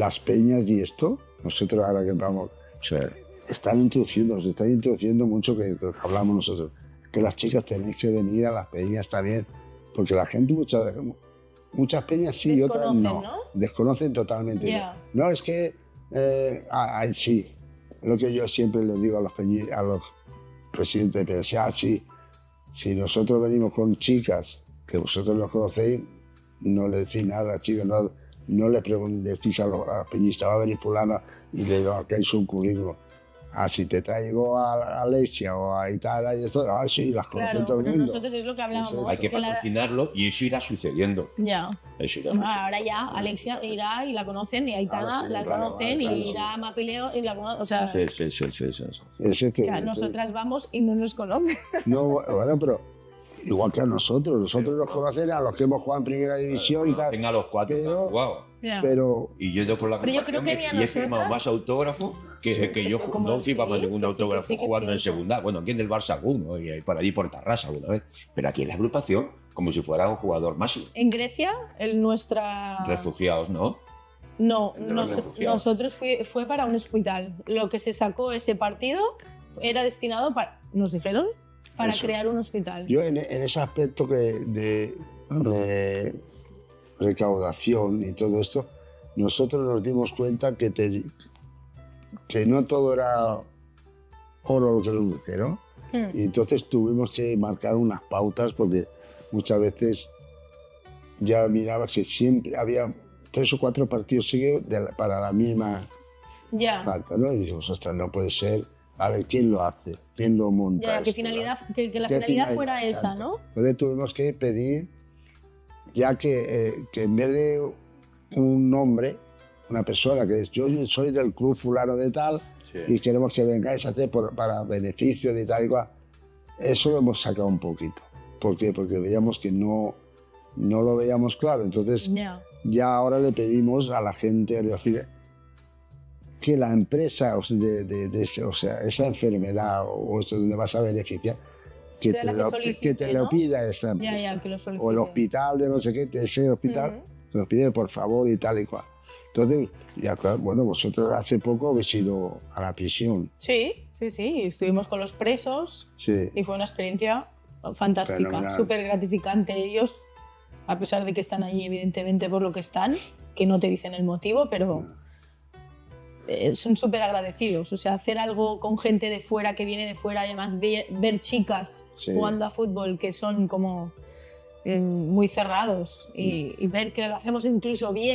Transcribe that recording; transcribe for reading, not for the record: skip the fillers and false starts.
las peñas y esto, nosotros ahora que vamos, Sí. se están introduciendo mucho que hablamos nosotros, que las chicas tenéis que venir a las peñas también, porque la gente muchas peñas sí y otras Desconocen, no. ¿no? Desconocen totalmente. Ya. No, es que sí, lo que yo siempre les digo a los presidentes de PSA, sí, si nosotros venimos con chicas que vosotros no conocéis, no le decís nada, chicos, no le decís a los peñistas, va a venir fulana y le digo, aquí hay su currículum. Si te traigo a Alexia o a Italia y esto, sí, las conoce Claro, todo el pero mundo. nosotros es lo que hablábamos. Hay que patrocinarlo y eso irá sucediendo. Ya. Eso irá sucediendo. Ahora ya Alexia irá y la conocen, y Aitana Ahora sí, la claro, conocen, claro, y sí. irá a Mapileo y la conocen. O sea, Sí. Ese que- ya, nosotras vamos y no nos conocen. No, bueno, pero igual que a nosotros nos conocen a los que hemos jugado en primera división y tal. Conocen a los 4 que han Pero- jugado. Ya. Pero Y yo he ido con la Pero yo creo agrupación que ni a y he firmado nosotras- más autógrafos que yo Eso como no firmaba sí, ningún que sí, que autógrafo sí, que es jugando en cierto. segunda. Bueno, aquí en el Barça alguno, y por allí por Tarrasa alguna vez. Pero aquí en la agrupación, como si fuera un jugador máximo. En Grecia, nuestra... Refugiados, ¿no? No, El de los refugiados. nosotros fue para un hospital. Lo que se sacó ese partido era destinado para, nos dijeron, para Eso. crear un hospital. yo en ese aspecto de recaudación y todo esto, nosotros nos dimos cuenta que no todo era oro lo que luce, ¿no? Y entonces tuvimos que marcar unas pautas porque muchas veces ya mirabas que siempre había 3 o 4 partidos seguidos para la misma Ya, falta, ¿no? Y dijimos, ostras, no puede ser. A ver, ¿quién lo hace? ¿Quién lo monta? ya, que esto, finalidad, ¿no? que la ¿Qué finalidad finalidad? fuera esa, Exacto. ¿no? Entonces tuvimos que pedir, ya que en vez de un nombre, una persona que es, yo soy del club fulano de tal y queremos que vengáis a hacer para beneficio de tal y cual, eso lo hemos sacado un poquito. ¿Por qué? Porque veíamos que no lo veíamos claro. Entonces Ya. ya ahora le pedimos a la gente, es decir, que la empresa, o sea, esa enfermedad o eso donde vas a beneficiar, que Sea te, la que lo, solicite, que te ¿no? lo pida esa empresa. Ya, que lo solicite. O el hospital de no sé qué, ese hospital, que nos pide por favor y tal y cual. Entonces, ya claro, bueno, vosotros hace poco habéis ido a la prisión. Sí, estuvimos con los presos Sí. y fue una experiencia fantástica, Fenomenal. súper gratificante. Ellos, a pesar de que están allí evidentemente por lo que están, que no te dicen el motivo, pero son súper agradecidos. O sea, hacer algo con gente de fuera, que viene de fuera, y además ver chicas Sí. jugando a fútbol que son como muy cerrados y ver que lo hacemos incluso bien.